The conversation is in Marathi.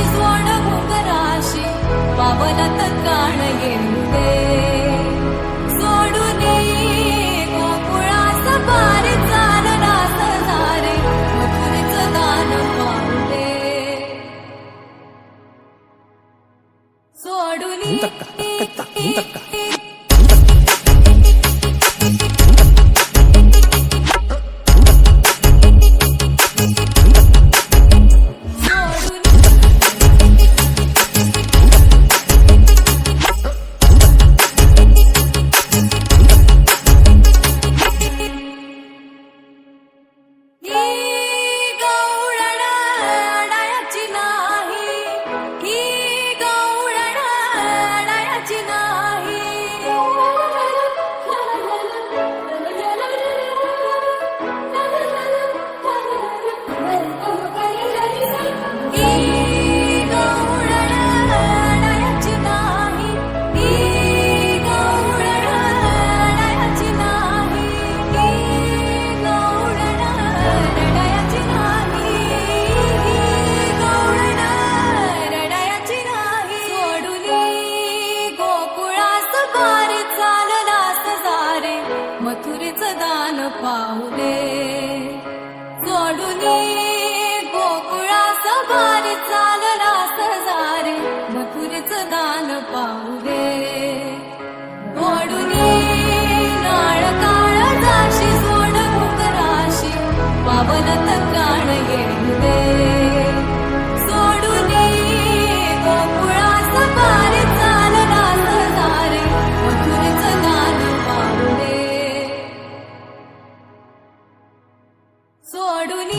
जोड मुंगराशी पावलात कान येऊ दे सोडून गोकुळास पार चालला सदारे मथुरेचं दान पाहू दे सोडून मथुरेचं दान पाहू दे सोडून गोकुळास पार चालला सदारे मथुरेचं दान पाहू दे ओढून नाळ काळ जाशी जोड मुंगराशी पावलात कान येऊ दे सोडून गोकुळास पार चालला सदारे मथुरेचं दान पाहू दे सोडून